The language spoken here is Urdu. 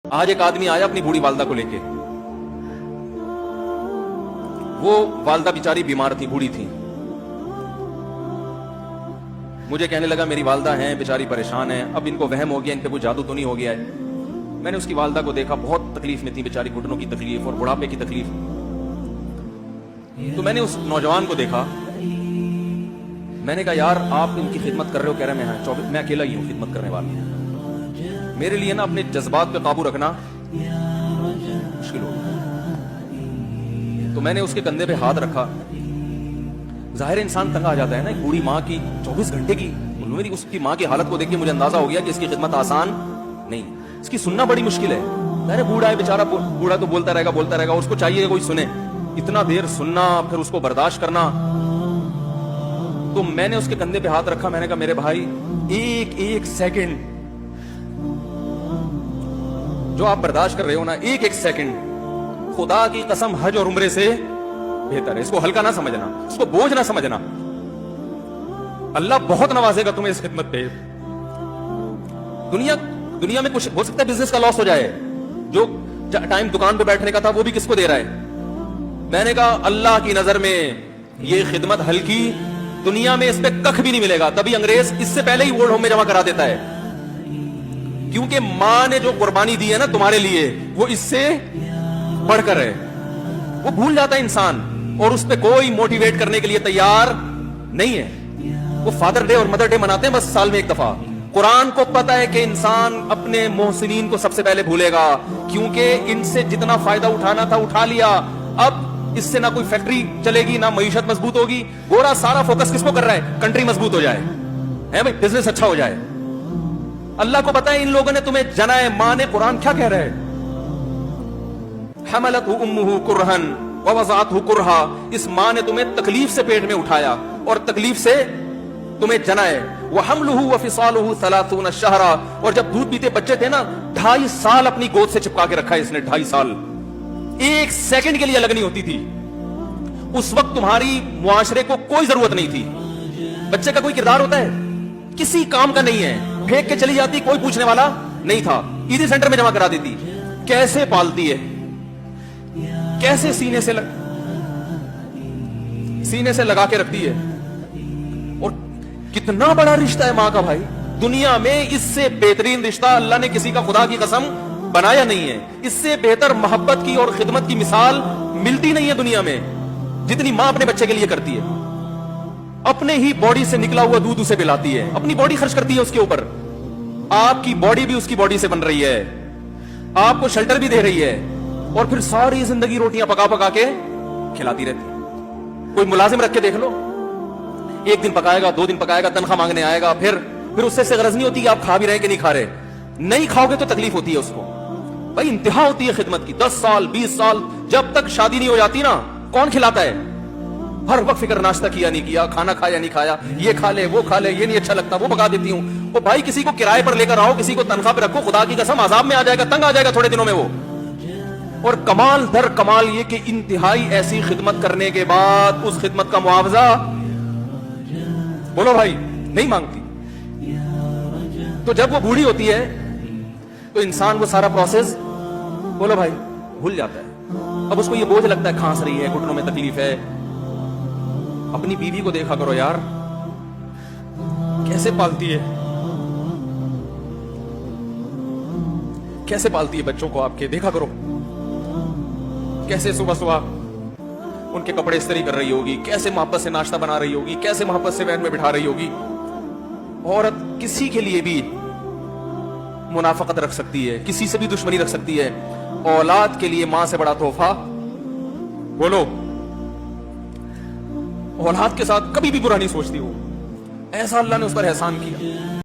آج ایک آدمی آیا اپنی بوڑھی والدہ کو لے کے. وہ والدہ بیچاری بیمار تھی, بوڑھی تھی. مجھے کہنے لگا میری والدہ ہیں بیچاری پریشان ہیں, اب ان کو وہم ہو گیا, ان پہ کوئی جادو تو نہیں ہو گیا ہے. میں نے اس کی والدہ کو دیکھا, بہت تکلیف میں تھی بیچاری, گھٹنوں کی تکلیف اور بڑھاپے کی تکلیف. تو میں نے اس نوجوان کو دیکھا, میں نے کہا یار آپ ان کی خدمت کر رہے ہو؟ کہہ رہے میں اکیلا ہی ہوں خدمت کرنے والا. میرے لیے نا اپنے جذبات پہ قابو رکھنا مشکل ہو. تو میں نے اس کے کندھے پہ ہاتھ رکھا. ظاہر انسان تنگ آ جاتا ہے نا, ایک بوڑھی ماں کی 24 گھنٹے کی, میری اس کی ماں کی حالت کو دیکھ کے مجھے اندازہ ہو گیا کہ اس کی خدمت آسان نہیں, اس کی سننا بڑی مشکل ہے. ظاہر بوڑھا ہے بیچارہ, بوڑھا تو بولتا رہے گا, اس کو چاہیے کوئی سنے. اتنا دیر سننا, پھر اس کو برداشت کرنا. تو میں نے اس کے کندھے پہ ہاتھ رکھا, میں نے کہا میرے بھائی ایک سیکنڈ جو آپ برداشت کر رہے ہو نا, ایک سیکنڈ خدا کی قسم حج اور عمرے سے بہتر ہے. اس کو ہلکا نہ سمجھنا, اس کو بوجھ نہ سمجھنا. اللہ بہت نوازے گا تمہیں اس خدمت پہ. دنیا میں کچھ ہو سکتا ہے بزنس کا لاس ہو جائے, جو ٹائم دکان پہ بیٹھنے کا تھا وہ بھی کس کو دے رہا ہے. میں نے کہا اللہ کی نظر میں یہ خدمت ہلکی, دنیا میں اس پہ کخ بھی نہیں ملے گا. تبھی انگریز اس سے پہلے ہی اولڈ ہوم میں جمع کرا دیتا ہے, کیونکہ ماں نے جو قربانی دی ہے نا تمہارے لیے, وہ اس سے بڑھ کر ہے. وہ بھول جاتا ہے انسان, اور اس پہ کوئی موٹیویٹ کرنے کے لیے تیار نہیں ہے. وہ فادر ڈے اور مدر ڈے مناتے ہیں بس سال میں ایک دفعہ. قرآن کو پتا ہے کہ انسان اپنے محسنین کو سب سے پہلے بھولے گا, کیونکہ ان سے جتنا فائدہ اٹھانا تھا اٹھا لیا. اب اس سے نہ کوئی فیکٹری چلے گی, نہ معیشت مضبوط ہوگی. گورا سارا فوکس کس کو کر رہا ہے؟ کنٹری مضبوط ہو جائے, ہے بھائی, بزنس اچھا ہو جائے. اللہ کو پتا ہے ان لوگوں نے تمہیں جنا ہے. ماں نے, قرآن کیا کہہ رہا ہے؟ حملتہ امہ کرہن ووضعتہ کرہا. اس ماں نے تمہیں تکلیف سے پیٹ میں اٹھایا اور تکلیف سے تمہیں جنا ہے. وحملہ وفصالہ 30 شہرا. اور جب دودھ پیتے بچے تھے نا, 2.5 سال اپنی گود سے چپکا کے رکھا ہے اس نے. 2.5 سال, ایک سیکنڈ کے لیے الگ نہیں ہوتی تھی. اس وقت تمہاری معاشرے کو کوئی ضرورت نہیں تھی. بچے کا کوئی کردار ہوتا ہے؟ کسی کام کا نہیں ہے. پھینک کے چلی جاتی, کوئی پوچھنے والا نہیں تھا. عیدی سینٹر میں جمع کرا دیتی. کیسے پالتی ہے, کیسے سینے سے لگا کے رکھتی ہے. اور کتنا بڑا رشتہ ہے ماں کا بھائی. دنیا میں اس سے بہترین رشتہ اللہ نے کسی کا خدا کی قسم بنایا نہیں ہے. اس سے بہتر محبت کی اور خدمت کی مثال ملتی نہیں ہے دنیا میں, جتنی ماں اپنے بچے کے لیے کرتی ہے. اپنے ہی باڈی سے نکلا ہوا دودھ اسے پلاتی ہے, اپنی باڈی خرچ کرتی ہے اس کے اوپر. آپ کی باڈی بھی اس کی باڈی سے بن رہی ہے, آپ کو شیلٹر بھی دے رہی ہے, اور پھر ساری زندگی روٹیاں پکا پکا کے کھلاتی رہتی. کوئی ملازم رکھ کے دیکھ لو, 1 دن پکائے گا, 2 دن پکائے گا, تنخواہ مانگنے آئے گا. پھر اس سے غرض نہیں ہوتی کہ آپ کھا بھی رہے کہ نہیں کھا رہے. نہیں کھاؤ گے تو تکلیف ہوتی ہے اس کو. بھائی انتہا ہوتی ہے خدمت کی. 10 سال 20 سال جب تک شادی نہیں ہو جاتی نا, کون کھلاتا ہے؟ ہر وقت فکر, ناشتہ کیا نہیں کیا, کھانا کھایا نہیں کھایا, یہ کھا لے وہ کھا لے, یہ نہیں اچھا لگتا وہ پکا دیتی ہوں. وہ بھائی کسی کو کرائے پر لے کر آؤ, کسی کو تنخواہ پہ رکھو, خدا کی قسم عذاب میں آ جائے گا, تنگ آ جائے گا تھوڑے دنوں میں وہ. اور کمال در کمال یہ کہ انتہائی ایسی خدمت کرنے کے بعد اس خدمت کا معاوضہ بولو بھائی نہیں مانگتی. تو جب وہ بوڑھی ہوتی ہے تو انسان وہ سارا پروسیس بولو بھائی بھول جاتا ہے. اب اس کو یہ بوجھ لگتا ہے, کھانس رہی ہے, گھٹنوں میں تکلیف ہے. اپنی بیوی کو دیکھا کرو یار, کیسے پالتی ہے, کیسے پالتی ہے بچوں کو آپ کے. دیکھا کرو کیسے صبح ان کے کپڑے استری کر رہی ہوگی, کیسے محبت سے ناشتہ بنا رہی ہوگی, کیسے محبت سے وین میں بٹھا رہی ہوگی. عورت کسی کے لیے بھی منافقت رکھ سکتی ہے, کسی سے بھی دشمنی رکھ سکتی ہے. اولاد کے لیے ماں سے بڑا تحفہ بولو, اولاد کے ساتھ کبھی بھی برا نہیں سوچتی. وہ ایسا اللہ نے اس پر احسان کیا.